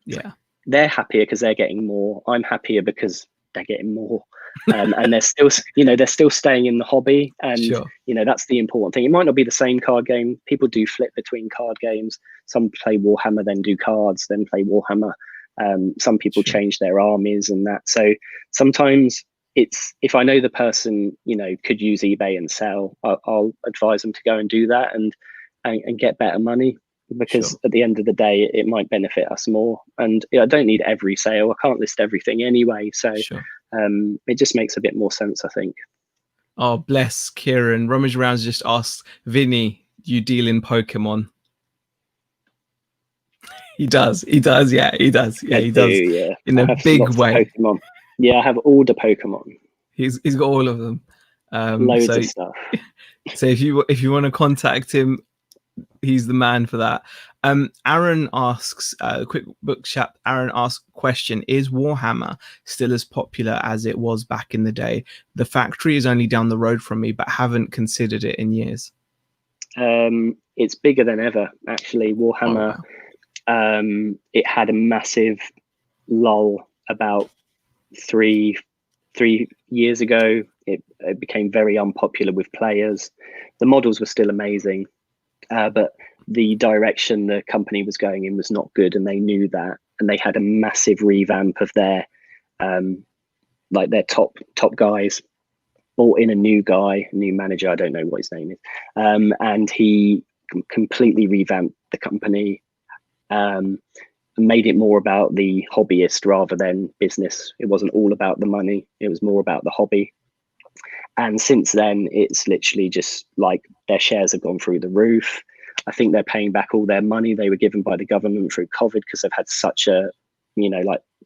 Yeah, they're happier because they're getting more. I'm happier because they're getting more, and they're still, they're still staying in the hobby. And sure. that's the important thing. It might not be the same card game. People do flip between card games. Some play Warhammer, then do cards, then play Warhammer. Some people change their armies and that. So sometimes it's, if I know the person, could use eBay and sell, I'll advise them to go and do that and get better money, because at the end of the day, it might benefit us more. And I don't need every sale. I can't list everything anyway. So it just makes a bit more sense, I think. Oh, bless Kieran. Rummage Rounds just asked, Vini, you deal in Pokemon? He does. Yeah, he does. Yeah, he does. Yeah. In a big way. Pokemon. Yeah, I have all the Pokemon. He's got all of them. Loads of stuff. So if you want to contact him, he's the man for that. Aaron asks, quick book chat. Aaron asks, question: is Warhammer still as popular as it was back in the day? The factory is only down the road from me, but haven't considered it in years. It's bigger than ever, actually. Warhammer. Oh, wow. It had a massive lull about three years ago. It became very unpopular with players. The models were still amazing, but the direction the company was going in was not good, and they knew that. And they had a massive revamp of their their top guys. Brought in a new manager. I don't know what his name is, and he completely revamped the company. Made it more about the hobbyist rather than business. It wasn't all about the money. It was more about the hobby. And since then, it's literally just like their shares have gone through the roof. I think they're paying back all their money they were given by the government through COVID, because they've had such a,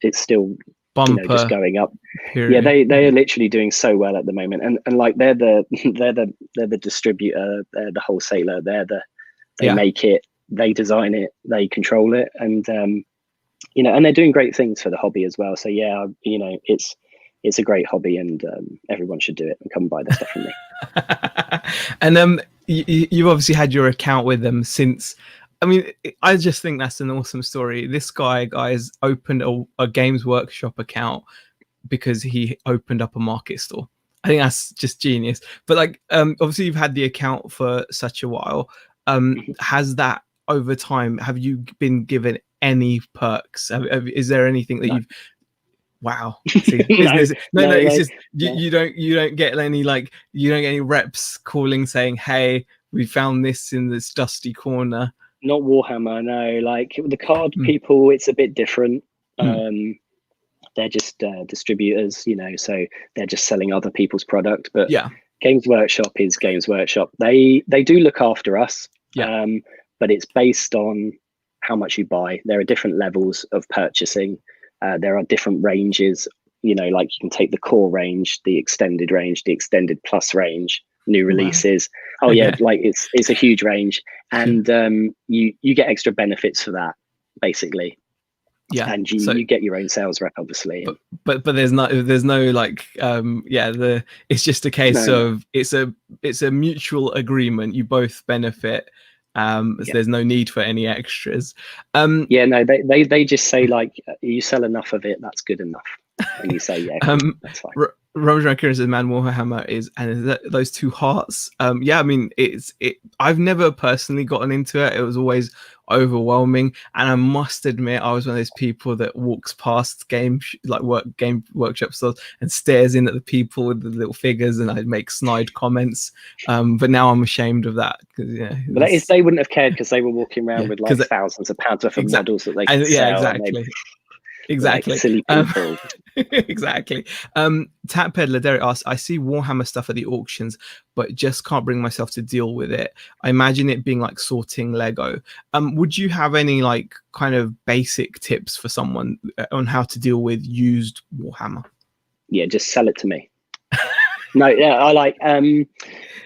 it's still bumper just going up. Period. Yeah, they are literally doing so well at the moment, and like they're the distributor, they're the wholesaler, they make it, they design it, they control it, and and they're doing great things for the hobby as well. So yeah, it's a great hobby, and everyone should do it and come buy the stuff from me. And you've obviously had your account with them since. I mean, I just think that's an awesome story. This guys opened a Games Workshop account because he opened up a market store. I think that's just genius. But like, obviously you've had the account for such a while. Has that, over time, have you been given any perks? Is there anything that you've? Wow. See, business. No, it's just you don't get any you don't get any reps calling saying, hey, we found this in this dusty corner. Not Warhammer, no. Like the card people, it's a bit different. They're just distributors, so they're just selling other people's product. But Games Workshop is Games Workshop. They do look after us, but it's based on how much you buy. There are different levels of purchasing. There are different ranges, like you can take the core range, the extended plus range, new releases. Wow. Oh yeah, like it's a huge range, and you get extra benefits for that, basically. Yeah, and you get your own sales rep, obviously. But there's no it's just a case of it's a mutual agreement. You both benefit. There's no need for any extras. They just say you sell enough of it, that's good enough, and you say that's fine. Roger Kieran says, "Man, Warhammer is those two hearts." I mean, I've never personally gotten into it. It was always overwhelming, and I must admit, I was one of those people that walks past game workshop stores and stares in at the people with the little figures, and I'd make snide comments. But now I'm ashamed of that. But they wouldn't have cared, because they were walking around with thousands of pounds worth of models that they could sell. Exactly. Silly people. Exactly. Tap Peddler Derek asks, I see Warhammer stuff at the auctions, but just can't bring myself to deal with it. I imagine it being like sorting Lego. Would you have any kind of basic tips for someone on how to deal with used Warhammer? Yeah, just sell it to me. No, yeah, I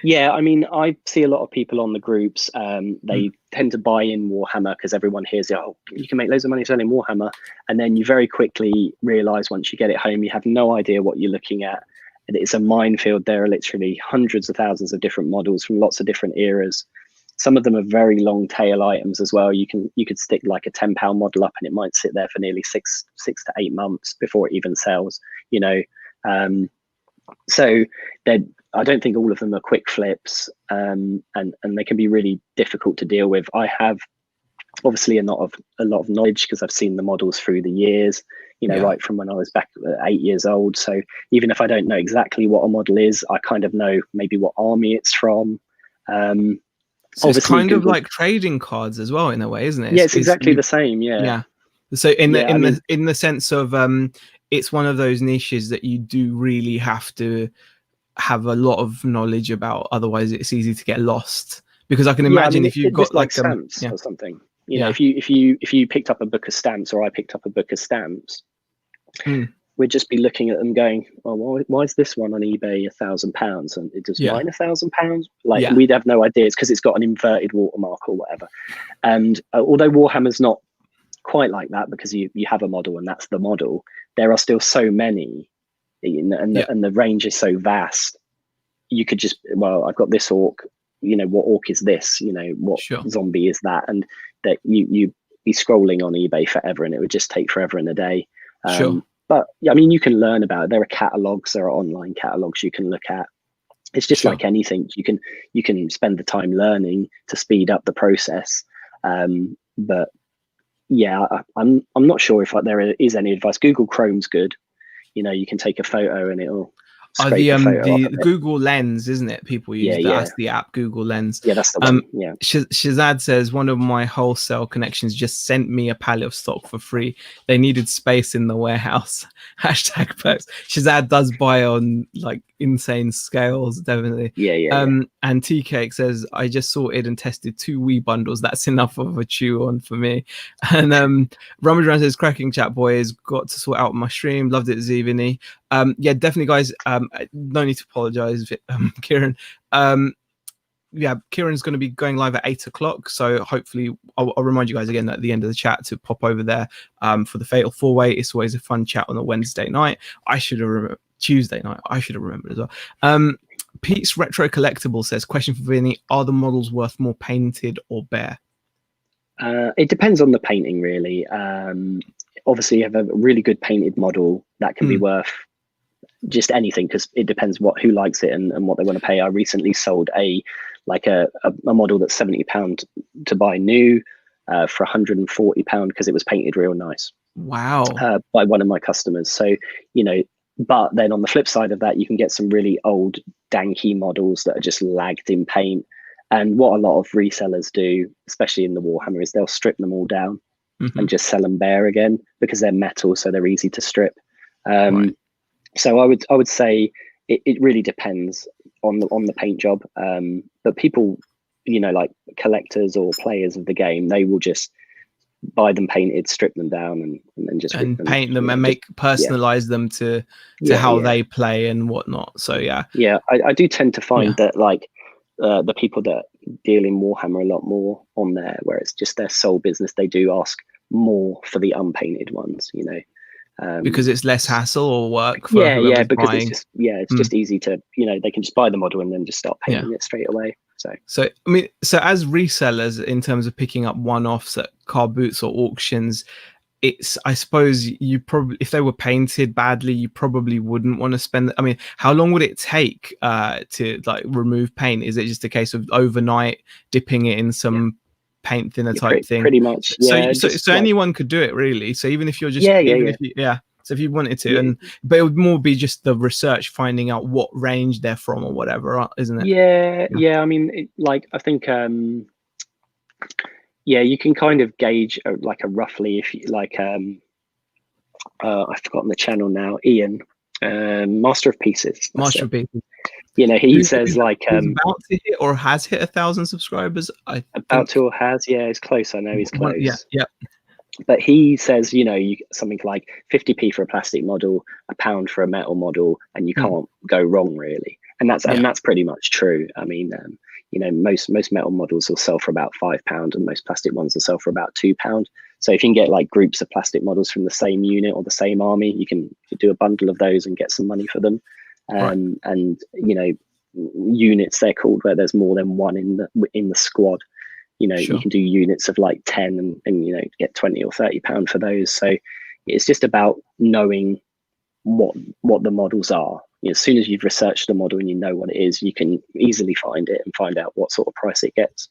Yeah, I mean, I see a lot of people on the groups. They tend to buy in Warhammer because everyone hears, oh, you can make loads of money selling Warhammer. And then you very quickly realize once you get it home, you have no idea what you're looking at. And it's a minefield. There are literally hundreds of thousands of different models from lots of different eras. Some of them are very long tail items as well. You could stick like a £10 model up and it might sit there for nearly six to 8 months before it even sells, you know. So I don't think all of them are quick flips, and they can be really difficult to deal with. I have obviously a lot of knowledge because I've seen the models through the years, you know, right from when I was back 8 years old. So even if I don't know exactly what a model is, I kind of know maybe what army it's from. So it's kind of like trading cards as well in a way, isn't it? Yeah, it's exactly the same. Yeah. So in the sense of it's one of those niches that you do really have to have a lot of knowledge about, otherwise it's easy to get lost. Because I can imagine if you've got like stamps or something, you know, if you picked up a book of stamps, or I picked up a book of stamps, we'd just be looking at them going, oh, why is this one on eBay £1,000 and it does mine £1,000? Like we'd have no idea. It's because it's got an inverted watermark or whatever. And although Warhammer's not quite like that, because you have a model and that's the model, there are still so many, and the range is so vast. You could just, well, I've got this orc, you know, what orc is this, you know, what zombie is that, and that you be scrolling on eBay forever and it would just take forever and a day. But I mean, you can learn about it. There are catalogs, there are online catalogs you can look at. It's just like anything. You can spend the time learning to speed up the process. But yeah, I'm not sure if there is any advice. Google Chrome's good. You know, you can take a photo and it'll the Google Lens, isn't it? People use that's the app, Google Lens. Yeah, that's the one. Yeah. Shazad says one of my wholesale connections just sent me a pallet of stock for free. They needed space in the warehouse. # perks. Shazad does buy on like insane scales, definitely. And Tea Cake says, I just sorted and tested 2 Wii bundles. That's enough of a chew on for me. And Rummage Around says, cracking chat, boys. Got to sort out my stream. Loved it, Vini. Yeah, definitely, guys. No need to apologize, Kieran. Kieran's going to be going live at 8 o'clock, so hopefully I'll remind you guys again at the end of the chat to pop over there for the Fatal 4-Way. It's always a fun chat on a Wednesday night. I should have remembered. Tuesday night, I should have remembered as well. Pete's Retro Collectible says, question for Vinny, are the models worth more painted or bare? It depends on the painting, really. Obviously, you have a really good painted model that can be worth just anything, because it depends who likes it and what they want to pay. I recently sold a model that's £70 to buy new for £140 because it was painted real nice. Wow. By one of my customers. So, you know, but then on the flip side of that, you can get some really old danky models that are just lagged in paint. And what a lot of resellers do, especially in the Warhammer, is they'll strip them all down and just sell them bare again because they're metal, so they're easy to strip. So I would say it really depends on the paint job. But people, you know, like collectors or players of the game, they will just buy them painted, strip them down, and then just paint them and personalize them to how they play and whatnot. So I do tend to find that like the people that deal in Warhammer a lot more on there, where it's just their sole business, they do ask more for the unpainted ones, you know, because it's less hassle or work for because buying. it's just easy to, you know, they can just buy the model and then just start painting it straight away. So I mean, so as resellers, in terms of picking up one-offs at car boots or auctions, it's, I suppose you probably, if they were painted badly, you probably wouldn't want to spend. I mean, how long would it take to like remove paint? Is it just a case of overnight dipping it in some paint thinner type thing? Pretty much. So anyone could do it, really. So even if you're just so if you wanted to, but it would more be just the research, finding out what range they're from or whatever, isn't it? Yeah. I mean, I think you can kind of gauge like a roughly, if you like, I've forgotten the channel now, Ian, Master of Pieces. Master of Pieces. You know, he says like about to hit or has hit 1,000 subscribers. It's close. I know he's close. Yeah. But he says, you know, something like 50p for a plastic model, £1 for a metal model, and you can't go wrong, really. and that's pretty much true. I mean, most metal models will sell for about £5, and most plastic ones will sell for about £2. So if you can get like groups of plastic models from the same unit or the same army, you can do a bundle of those and get some money for them. And units, they're called, where there's more than one in the squad. You can do units of like 10 and get £20 or £30 for those. So it's just about knowing what the models are. As soon as you've researched the model and you know what it is, you can easily find it and find out what sort of price it gets.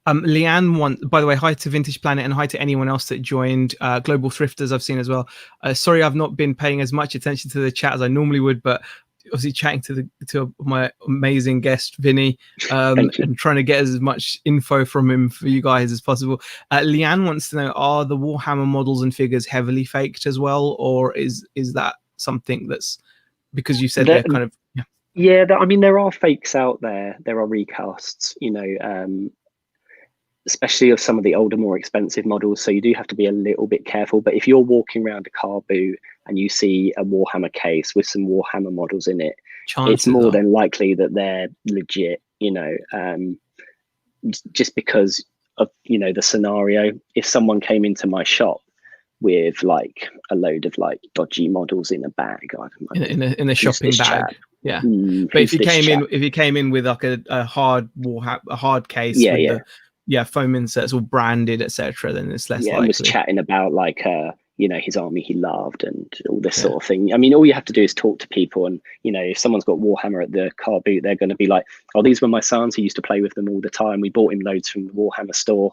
Leanne, by the way, hi to Vintage Planet and hi to anyone else that joined. Global Thrifters I've seen as well. Sorry, I've not been paying as much attention to the chat as I normally would, but obviously chatting to my amazing guest Vini, and trying to get as much info from him for you guys as possible. Leanne wants to know, are the Warhammer models and figures heavily faked as well, or is that something that's, because you said they're kind of I mean, there are fakes out there. There are recasts, especially of some of the older, more expensive models. So you do have to be a little bit careful. But if you're walking around a car boot and you see a Warhammer case with some Warhammer models in it, it's more than likely that they're legit, just because of, the scenario. If someone came into my shop with like a load of like dodgy models in a bag, in a shopping bag. Yeah. But if you came in with like a hard case with the foam inserts all branded, etc., then it's less likely. And was chatting about like his army he loved and all this sort of thing. I mean, all you have to do is talk to people, and if someone's got Warhammer at the car boot, they're going to be like, oh, these were my sons, he used to play with them all the time, we bought him loads from the Warhammer store.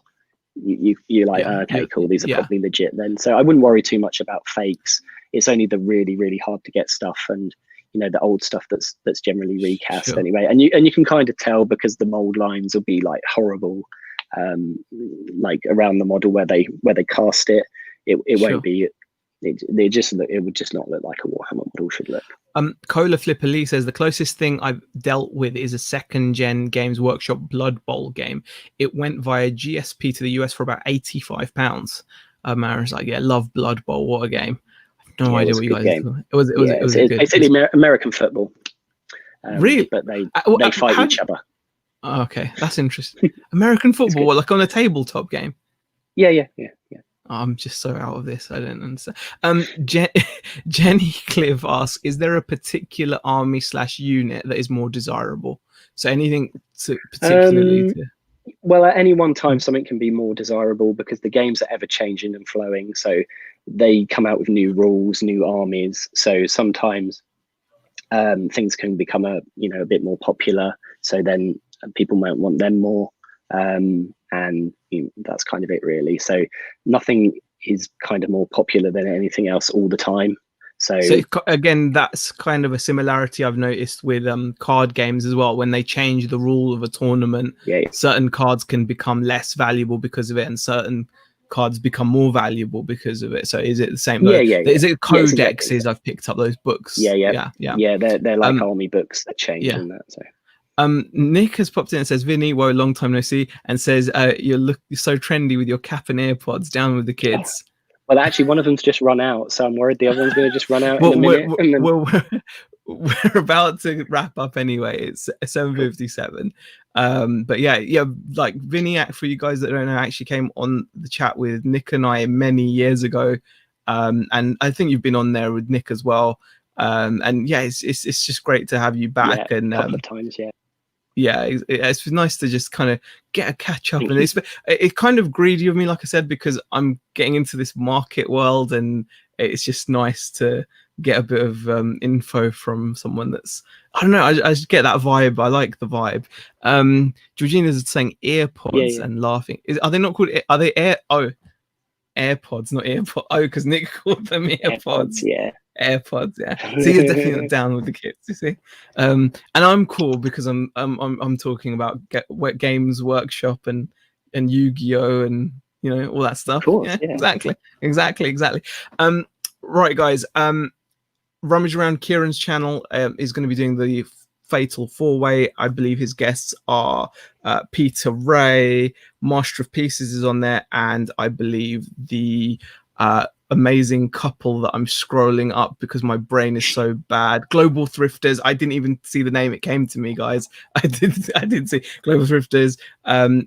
You're like, okay, cool, these are probably legit then. So I wouldn't worry too much about fakes. It's only the really, really hard to get stuff and the old stuff that's generally recast anyway. And you can kind of tell because the mold lines will be like horrible, like around the model where they cast it. It won't be. It would just not look like a Warhammer model should look. Cola Flipper Lee says the closest thing I've dealt with is a second-gen Games Workshop Blood Bowl game. It went via GSP to the US for about £85. Aaron's like, love Blood Bowl. What a game! I have no idea what you guys. It was basically American football. Really, but they fight each other. Okay, that's interesting. American football, like on a tabletop game. Yeah. I'm just so out of this. I don't understand. Jenny Cliff asks, is there a particular army / unit that is more desirable? So anything particularly well, at any one time, something can be more desirable because the games are ever changing and flowing. So they come out with new rules, new armies. So sometimes things can become a bit more popular. So then people might want them more. And that's kind of it, really. So nothing is kind of more popular than anything else all the time. So again, that's kind of a similarity I've noticed with card games as well. When they change the rule of a tournament, certain cards can become less valuable because of it, and certain cards become more valuable because of it. So is it the same? Is it codexes? Exactly. I've picked up those books. Yeah. They're like army books that change and that. So. Nick has popped in and says, Vinny, whoa, long time no see, and says, you're so trendy with your cap and AirPods. Down with the kids. Well, actually, one of them's just run out, so I'm worried the other one's going to just run out in a minute. We're about to wrap up anyway. It's 7:57. But like Vinny, for you guys that don't know, actually came on the chat with Nick and I many years ago, and I think you've been on there with Nick as well. It's just great to have you back. A couple of times, it's nice to just kind of get a catch up. And it's kind of greedy of me, like I said, because I'm getting into this market world, and it's just nice to get a bit of info from someone that's, I don't know, I just get that vibe. I like the vibe. Georgina's saying AirPods and laughing. Are they not called? Are they AirPods, not AirPods? Oh, because Nick called them AirPods. AirPods, So you're definitely not down with the kids, you see. And I'm cool because I'm talking about Games Workshop and Yu-Gi-Oh and all that stuff. Exactly. Right, guys. Rummage Around Kieran's channel is going to be doing the Fatal 4-Way. I believe his guests are Peter Ray, Master of Pieces is on there, and I believe the amazing couple that I'm scrolling up because my brain is so bad. Global Thrifters. I didn't even see the name. It came to me, guys. I didn't see Global Thrifters.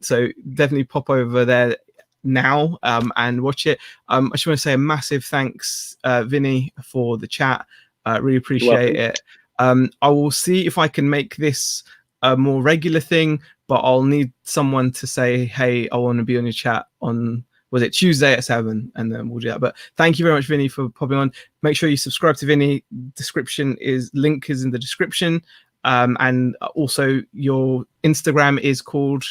So definitely pop over there now and watch it. I just want to say a massive thanks, Vinny, for the chat. Really appreciate it. I will see if I can make this a more regular thing, but I'll need someone to say, hey, I want to be on your chat on, was it Tuesday at 7, and then we'll do that. But thank you very much, Vinny, for popping on. Make sure you subscribe to Vinny. Link is in the description. And also your Instagram is called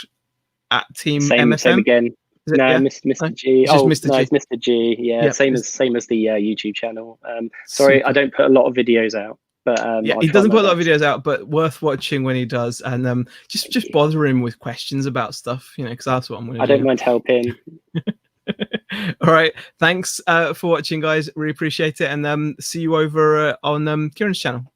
at Team MFM. Same again. No, yeah? Mr. G. It's just Mr. G. It's Mr. G. Yeah, Yep. same as the YouTube channel. Sorry, Super. I don't put a lot of videos out, but yeah, he doesn't put a lot of videos out, but worth watching when he does. And just bother him with questions about stuff, because that's what I'm going to do. I don't mind helping. All right, thanks for watching, guys. Really appreciate it, and see you over on Kieran's channel.